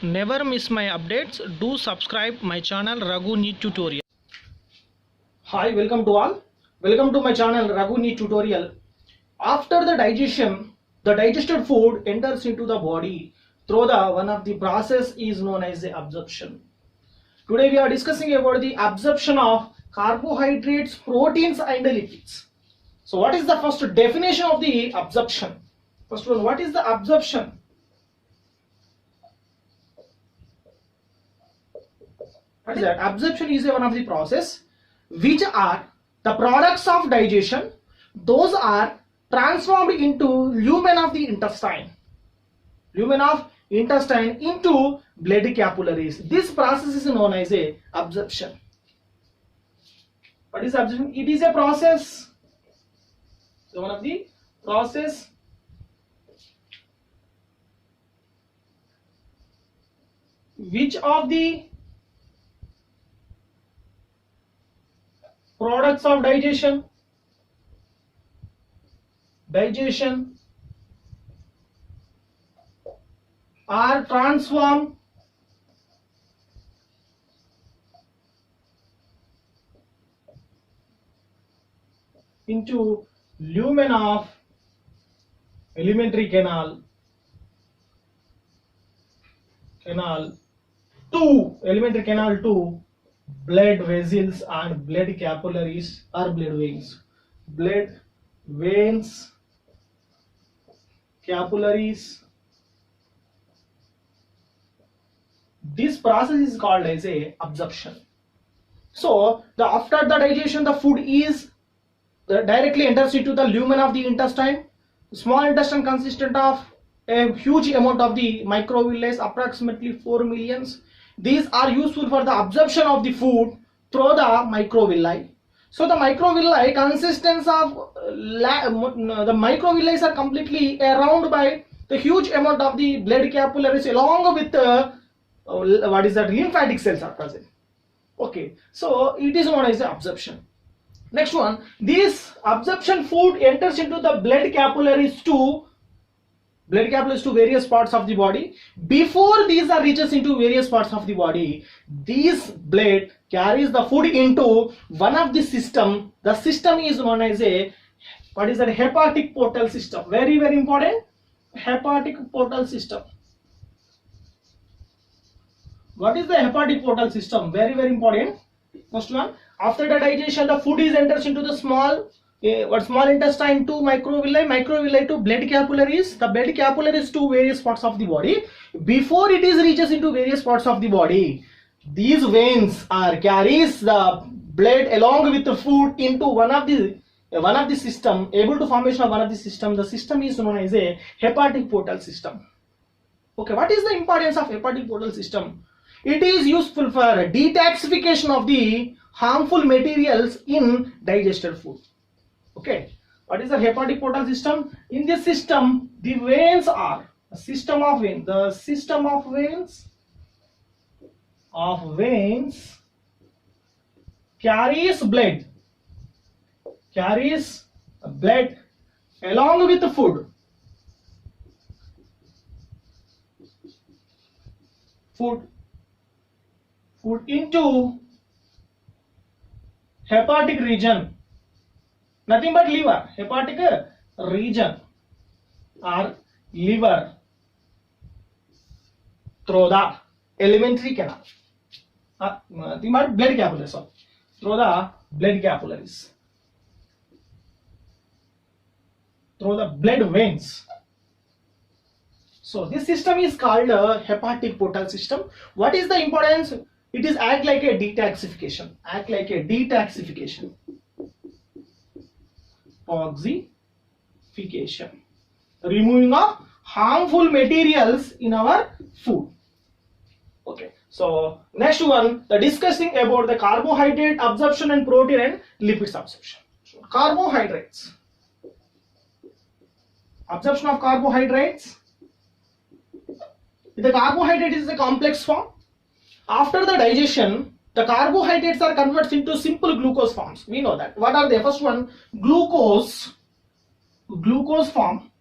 Never miss my updates. Do subscribe my channel Raghu Neat Tutorial. Hi, welcome to all. Welcome to my channel Raghu Neat Tutorial. After the digestion, the digested food enters into the body through the one of the process is known as the absorption. Today we are discussing about the absorption of carbohydrates, proteins and lipids. So what is the first definition of the absorption? First one, what is the absorption? What is that? Absorption is one of the process which are the products of digestion. Those are transformed into lumen of the intestine. Lumen of intestine into blood capillaries. This process is known as a absorption. What is absorption? It is a process. So one of the process which of the products of digestion are transformed into lumen of alimentary canal to blood vessels and blood capillaries or blood veins, capillaries. This process is called as a absorption. So after the digestion, the food is directly enters into the lumen of the intestine. Small intestine consistent of a huge amount of the microvilli, approximately 4 millions. These are useful for the absorption of the food through the microvilli. So the microvilli consistence of the microvilli are completely around by the huge amount of the blood capillaries along with lymphatic cells are present. Okay, so it is known as the absorption. Next one, this absorption food enters into the blood capillaries to various parts of the body. Before these are reaches into various parts of the body, this blood carries the food into one of the system. The system is known as a hepatic portal system. Very important, hepatic portal system. What is the hepatic portal system? Very important. First one, after the digestion, the food is enters into the small intestine to microvilli to blood capillaries, the blood capillaries to various parts of the body. Before it is reaches into various parts of the body, these veins carries the blood along with the food into one of the system, able to formation of one of the system. The system is known as a hepatic portal system. Okay, what is the importance of hepatic portal system? It is useful for detoxification of the harmful materials in digested food. Okay, what is the hepatic portal system? In this system, the veins are a system of veins. The system of veins carries blood along with the food into hepatic region. Nothing but liver, hepatic region or liver through the alimentary canal. Nothing but blood capillaries. Through the blood capillaries, through the blood veins. So this system is called a hepatic portal system. What is the importance? It is act like a detoxification. Detoxification, removing of harmful materials in our food. Okay, so next one, the discussing about the carbohydrate absorption and protein and lipids absorption. So, carbohydrates, absorption of carbohydrates. The carbohydrate is a complex form. After the digestion, the carbohydrates are converted into simple glucose forms. We know that. What are they? First one, glucose form,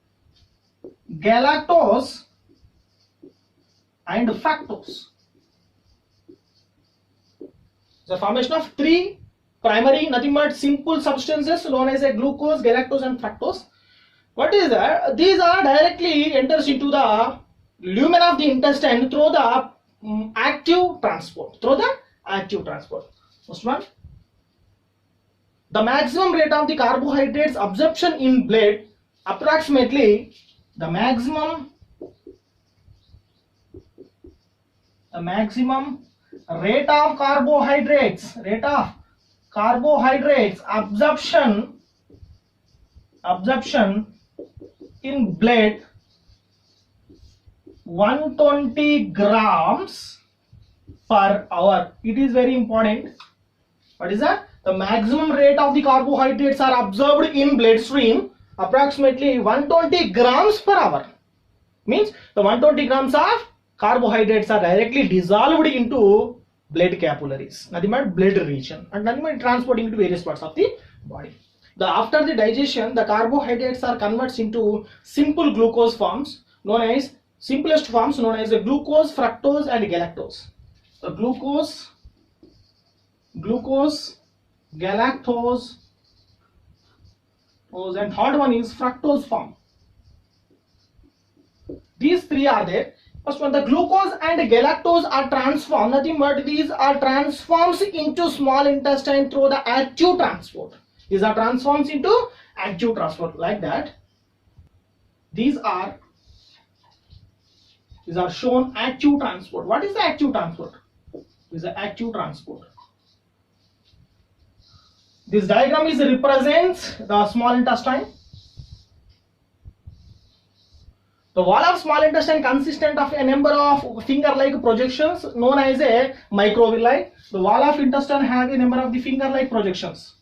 galactose, and fructose. The formation of three primary, nothing but simple substances known as a glucose, galactose and fructose. What is that? These are directly enters into the lumen of the intestine through the active transport. First one, the maximum rate of the carbohydrates absorption in blood, approximately the maximum rate of carbohydrates absorption in blood 120 grams per hour. It is very important. What is that? The maximum rate of the carbohydrates are absorbed in bloodstream approximately 120 grams per hour. Means the 120 grams of carbohydrates are directly dissolved into blood capillaries, nothing but blood region, and nothing but transporting to various parts of the body. After the digestion, the carbohydrates are converted into simple glucose forms known as simplest forms known as glucose, fructose and galactose. The glucose, galactose, and third one is fructose form. These three are there. First one, the glucose and galactose are transformed, nothing but these are transformed into small intestine through the active transport. These are transformed into active transport, like that. These are shown active transport. What is the active transport? This is the active transport. This diagram represents the small intestine. The wall of small intestine consistent of a number of finger-like projections known as a microvilli. The wall of intestine has a number of the finger-like projections.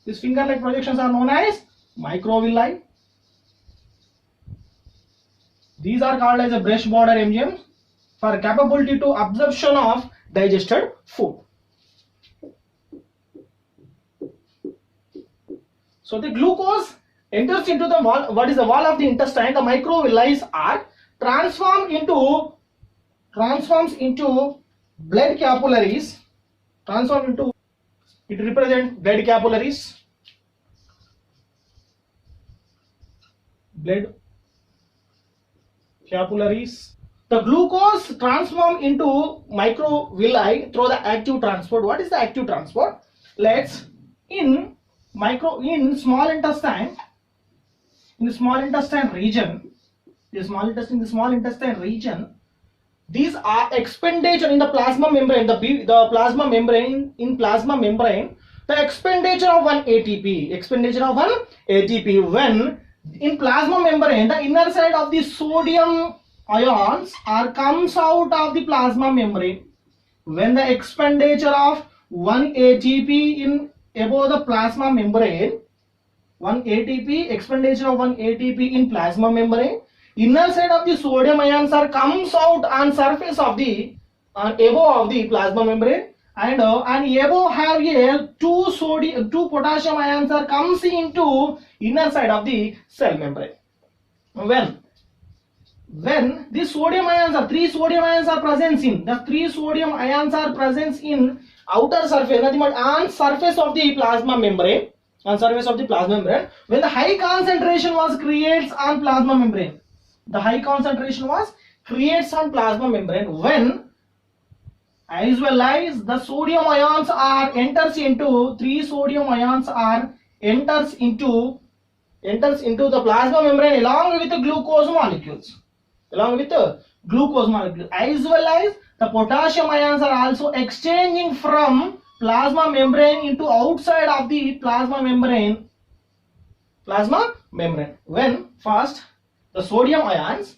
These finger-like projections are known as microvilli. These are called as a breast border MGM for capability to absorption of digested food. So the glucose enters into the wall. What is the wall of the intestine? The microvilli are transforms into blood capillaries. It represents blood capillaries. Blood capillaries. The glucose transform into microvilli through the active transport. What is the active transport? Let's in small intestine. In the small intestine region, these are expenditure in the plasma membrane. The plasma membrane, the expenditure of one ATP. When in plasma membrane, the inner side of the sodium ions comes out of the plasma membrane. When the expenditure of one ATP in above the plasma membrane, expenditure of one ATP in plasma membrane, inner side of the sodium ions comes out on surface of the above of the plasma membrane, and above have a two potassium ions comes into inner side of the cell membrane. When these sodium ions three sodium ions are present in outer surface, nothing but on surface of the plasma membrane. When the high concentration was creates on plasma membrane, when as well as the sodium ions enters into the plasma membrane along with the glucose molecules, as well as the potassium ions are also exchanging from plasma membrane into outside of the plasma membrane. When first the sodium ions,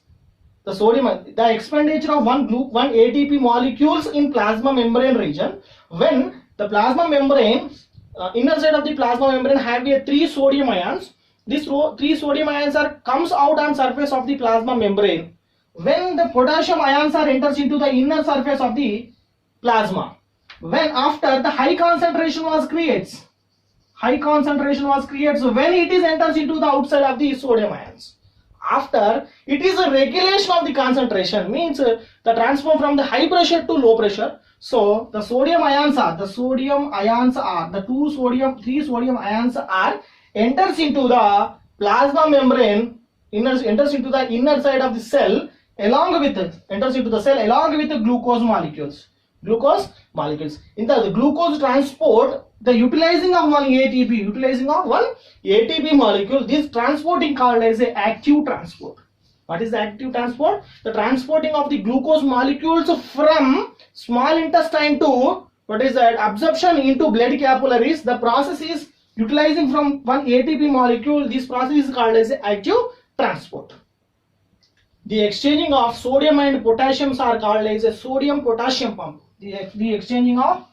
the expenditure of one ATP molecules in plasma membrane region. When the plasma membrane, inner side of the plasma membrane have a three sodium ions. These three sodium ions comes out on surface of the plasma membrane. When the potassium ions enters into the inner surface of the plasma. When after the high concentration was creates, so when it is enters into the outside of the sodium ions, After, it is a regulation of the concentration, means the transform from the high pressure to low pressure. So the three sodium ions are enters into the plasma membrane, enters into the inner side of the cell along with the glucose molecules. In the glucose transport, the utilizing of one ATP molecule, this transporting called as a active transport. What is the active transport? The transporting of the glucose molecules from small intestine to absorption into blood capillaries. The process is utilizing from one ATP molecule. This process is called as active transport. The exchanging of sodium and potassiums are called as a sodium-potassium pump. The exchanging of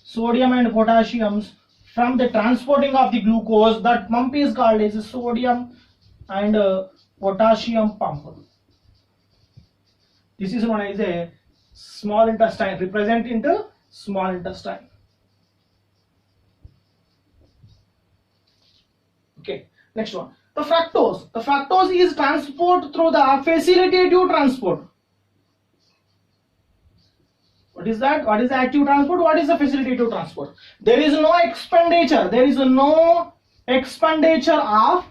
sodium and potassiums from the transporting of the glucose, that pump is called as a sodium and potassium pump. This is known as a small intestine, represent into small intestine. Okay, next one. The fructose is transport through the facilitative transport. What is that? What is the active transport? What is the facilitative transport? There is no expenditure. There is no expenditure of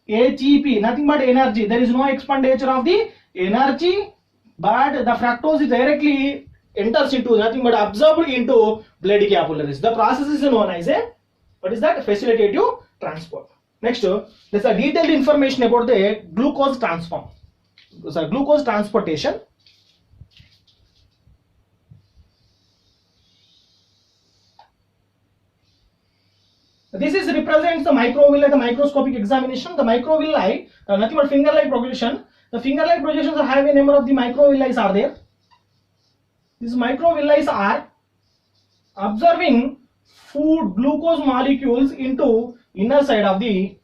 ATP, nothing but energy. There is no expenditure of the energy, but the fructose is directly enters into, nothing but absorbed into blood capillaries. The process is known as a, what is that? Facilitative transport. Next, there's a detailed information about the glucose glucose transportation. This is represents the microvilli, the microscopic examination. The microvilli, nothing but finger-like projection. The finger-like projections have a number of the microvilli are there. These microvilli are observing food glucose molecules into inner side of the,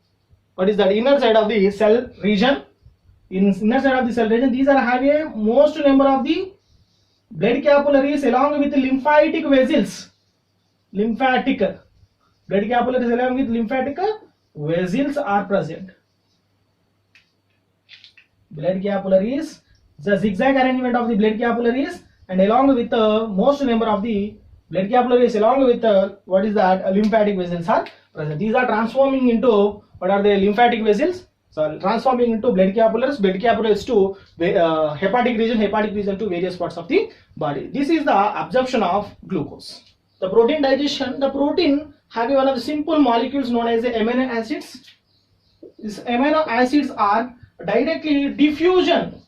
what is that? Inner side of the cell region. In inner side of the cell region, these are having a most number of the blood capillaries along with lymphatic vessels. Blood capillaries along with lymphatic vessels are present. Blood capillaries, the zigzag arrangement of the blood capillaries, and along with the most number of the blood capillaries along with what is that? Lymphatic vessels are present. These are transforming into, what are the lymphatic vessels? So transforming into blood capillaries to hepatic region to various parts of the body. This is the absorption of glucose. The protein digestion, the protein having one of the simple molecules known as the amino acids. These amino acids are directly diffused into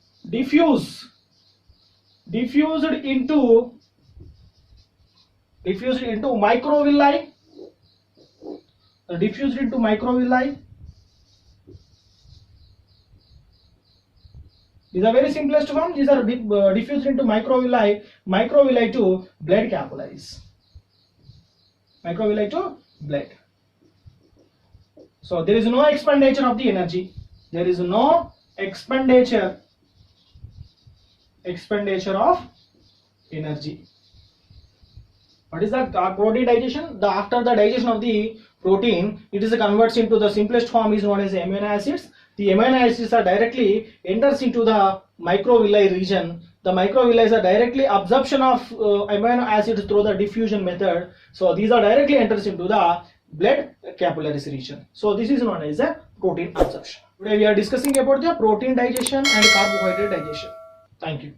microvilli. These are very simplest form. These are diffused into microvilli to blood capillaries. Microvilli to blood. So there is no expenditure of the energy. There is no expenditure of energy. What is that? Protein digestion. After the digestion of the protein, it is converts into the simplest form is known as amino acids. The amino acids are directly enters into the microvilli region. The microvilli are directly absorption of amino acids through the diffusion method. So these are directly enters into the blood capillaries region. So this is known as a protein absorption. Today we are discussing about the protein digestion and carbohydrate digestion. Thank you.